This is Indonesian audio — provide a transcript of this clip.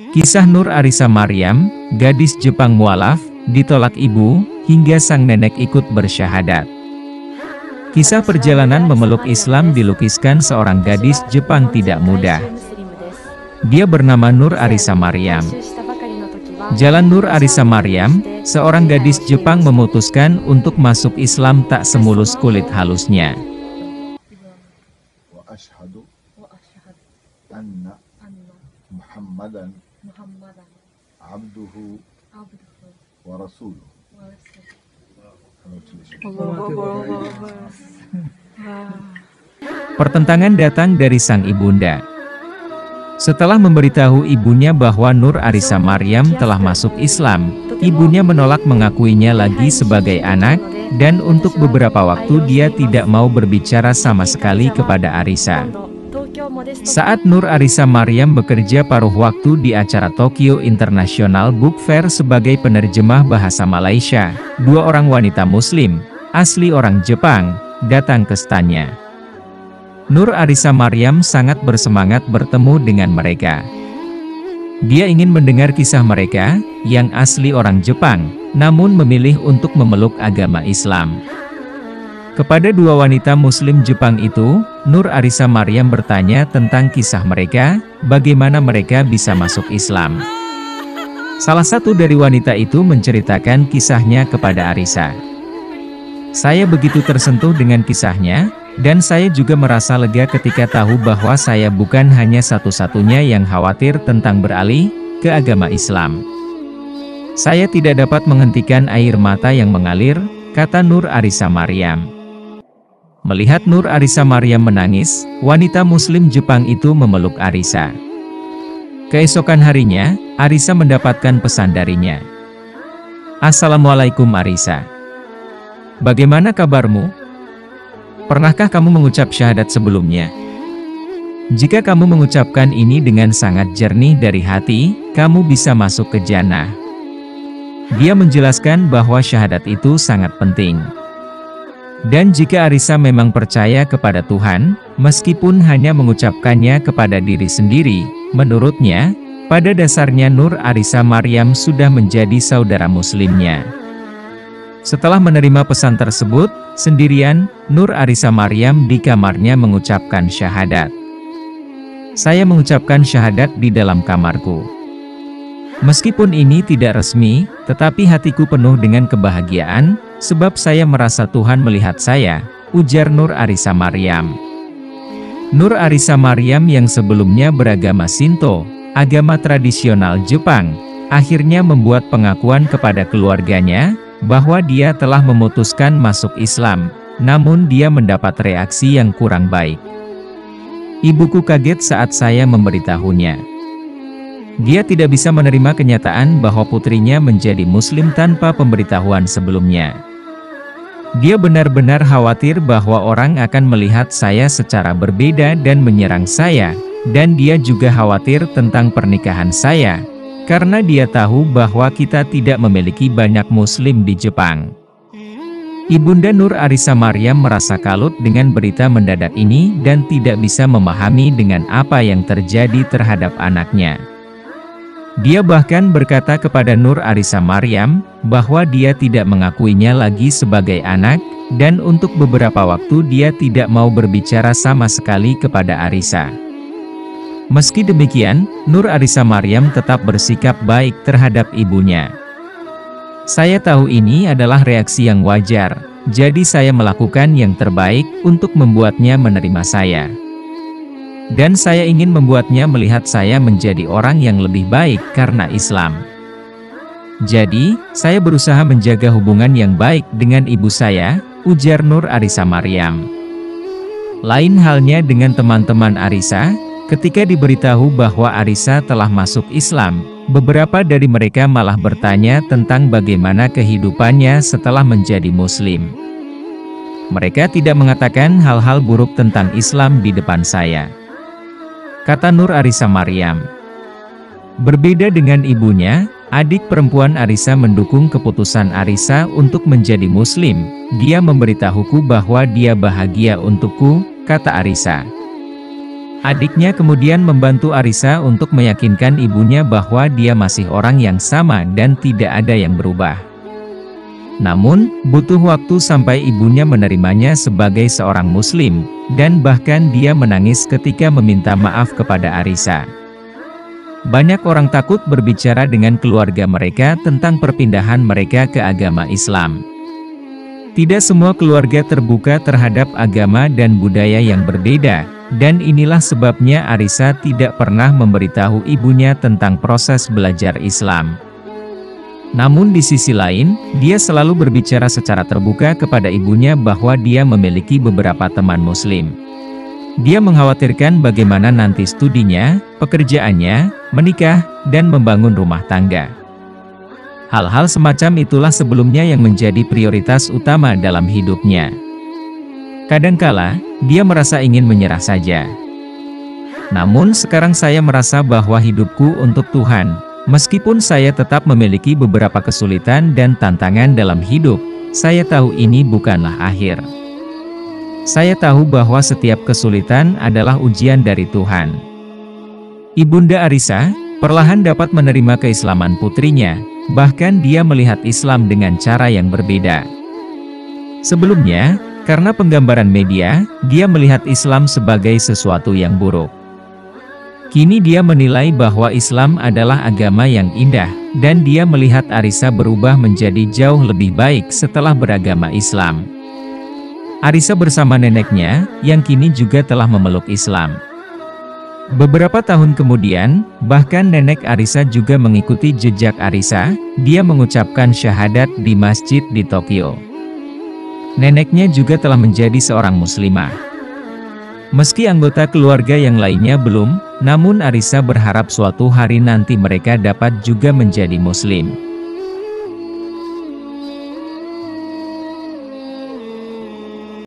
Kisah Nur Arisa Maryam, gadis Jepang mualaf, ditolak ibu, hingga sang nenek ikut bersyahadat. Kisah perjalanan memeluk Islam dilukiskan seorang gadis Jepang tidak mudah. Dia bernama Nur Arisa Maryam. Jalan Nur Arisa Maryam, seorang gadis Jepang memutuskan untuk masuk Islam tak semulus kulit halusnya. Pertentangan datang dari sang ibunda. Setelah memberitahu ibunya bahwa Nur Arisa Maryam telah masuk Islam, ibunya menolak mengakuinya lagi sebagai anak, dan untuk beberapa waktu dia tidak mau berbicara sama sekali kepada Arisa. Saat Nur Arisa Maryam bekerja paruh waktu di acara Tokyo International Book Fair sebagai penerjemah bahasa Malaysia, dua orang wanita Muslim, asli orang Jepang, datang ke standnya. Nur Arisa Maryam sangat bersemangat bertemu dengan mereka. Dia ingin mendengar kisah mereka, yang asli orang Jepang, namun memilih untuk memeluk agama Islam. Kepada dua wanita Muslim Jepang itu, Nur Arisa Maryam bertanya tentang kisah mereka, bagaimana mereka bisa masuk Islam. Salah satu dari wanita itu menceritakan kisahnya kepada Arisa. Saya begitu tersentuh dengan kisahnya, dan saya juga merasa lega ketika tahu bahwa saya bukan hanya satu-satunya yang khawatir tentang beralih ke agama Islam. Saya tidak dapat menghentikan air mata yang mengalir, kata Nur Arisa Maryam. Melihat Nur Arisa Maryam menangis, wanita Muslim Jepang itu memeluk Arisa. Keesokan harinya, Arisa mendapatkan pesan darinya. Assalamualaikum Arisa. Bagaimana kabarmu? Pernahkah kamu mengucap syahadat sebelumnya? Jika kamu mengucapkan ini dengan sangat jernih dari hati, kamu bisa masuk ke jannah. Dia menjelaskan bahwa syahadat itu sangat penting. Dan jika Arisa memang percaya kepada Tuhan, meskipun hanya mengucapkannya kepada diri sendiri, menurutnya, pada dasarnya Nur Arisa Maryam sudah menjadi saudara muslimnya. Setelah menerima pesan tersebut, sendirian, Nur Arisa Maryam di kamarnya mengucapkan syahadat. Saya mengucapkan syahadat di dalam kamarku. Meskipun ini tidak resmi, tetapi hatiku penuh dengan kebahagiaan, sebab saya merasa Tuhan melihat saya, ujar Nur Arisa Maryam. Nur Arisa Maryam yang sebelumnya beragama Shinto, agama tradisional Jepang, akhirnya membuat pengakuan kepada keluarganya, bahwa dia telah memutuskan masuk Islam, namun dia mendapat reaksi yang kurang baik. Ibuku kaget saat saya memberitahunya. Dia tidak bisa menerima kenyataan bahwa putrinya menjadi Muslim tanpa pemberitahuan sebelumnya. Dia benar-benar khawatir bahwa orang akan melihat saya secara berbeda dan menyerang saya, dan dia juga khawatir tentang pernikahan saya, karena dia tahu bahwa kita tidak memiliki banyak Muslim di Jepang. Ibunda Nur Arisa Maryam merasa kalut dengan berita mendadak ini dan tidak bisa memahami dengan apa yang terjadi terhadap anaknya. Dia bahkan berkata kepada Nur Arisa Maryam, bahwa dia tidak mengakuinya lagi sebagai anak, dan untuk beberapa waktu dia tidak mau berbicara sama sekali kepada Arisa. Meski demikian, Nur Arisa Maryam tetap bersikap baik terhadap ibunya. Saya tahu ini adalah reaksi yang wajar, jadi saya melakukan yang terbaik untuk membuatnya menerima saya. Dan saya ingin membuatnya melihat saya menjadi orang yang lebih baik karena Islam. Jadi, saya berusaha menjaga hubungan yang baik dengan ibu saya, ujar Nur Arisa Maryam. Lain halnya dengan teman-teman Arisa, ketika diberitahu bahwa Arisa telah masuk Islam, beberapa dari mereka malah bertanya tentang bagaimana kehidupannya setelah menjadi Muslim. Mereka tidak mengatakan hal-hal buruk tentang Islam di depan saya. Kata Nur Arisa Maryam. Berbeda dengan ibunya, adik perempuan Arisa mendukung keputusan Arisa untuk menjadi Muslim. Dia memberitahuku bahwa dia bahagia untukku, kata Arisa. Adiknya kemudian membantu Arisa untuk meyakinkan ibunya bahwa dia masih orang yang sama dan tidak ada yang berubah. Namun, butuh waktu sampai ibunya menerimanya sebagai seorang muslim, dan bahkan dia menangis ketika meminta maaf kepada Arisa. Banyak orang takut berbicara dengan keluarga mereka tentang perpindahan mereka ke agama Islam. Tidak semua keluarga terbuka terhadap agama dan budaya yang berbeda, dan inilah sebabnya Arisa tidak pernah memberitahu ibunya tentang proses belajar Islam. Namun di sisi lain, dia selalu berbicara secara terbuka kepada ibunya bahwa dia memiliki beberapa teman muslim. Dia mengkhawatirkan bagaimana nanti studinya, pekerjaannya, menikah, dan membangun rumah tangga. Hal-hal semacam itulah sebelumnya yang menjadi prioritas utama dalam hidupnya. Kadangkala, dia merasa ingin menyerah saja. Namun sekarang saya merasa bahwa hidupku untuk Tuhan. Meskipun saya tetap memiliki beberapa kesulitan dan tantangan dalam hidup, saya tahu ini bukanlah akhir. Saya tahu bahwa setiap kesulitan adalah ujian dari Tuhan. Ibunda Arisa perlahan dapat menerima keislaman putrinya, bahkan dia melihat Islam dengan cara yang berbeda. Sebelumnya, karena penggambaran media, dia melihat Islam sebagai sesuatu yang buruk. Kini dia menilai bahwa Islam adalah agama yang indah, dan dia melihat Arisa berubah menjadi jauh lebih baik setelah beragama Islam. Arisa bersama neneknya, yang kini juga telah memeluk Islam. Beberapa tahun kemudian, bahkan nenek Arisa juga mengikuti jejak Arisa, dia mengucapkan syahadat di masjid di Tokyo. Neneknya juga telah menjadi seorang muslimah. Meski anggota keluarga yang lainnya belum, namun Arisa berharap suatu hari nanti mereka dapat juga menjadi muslim.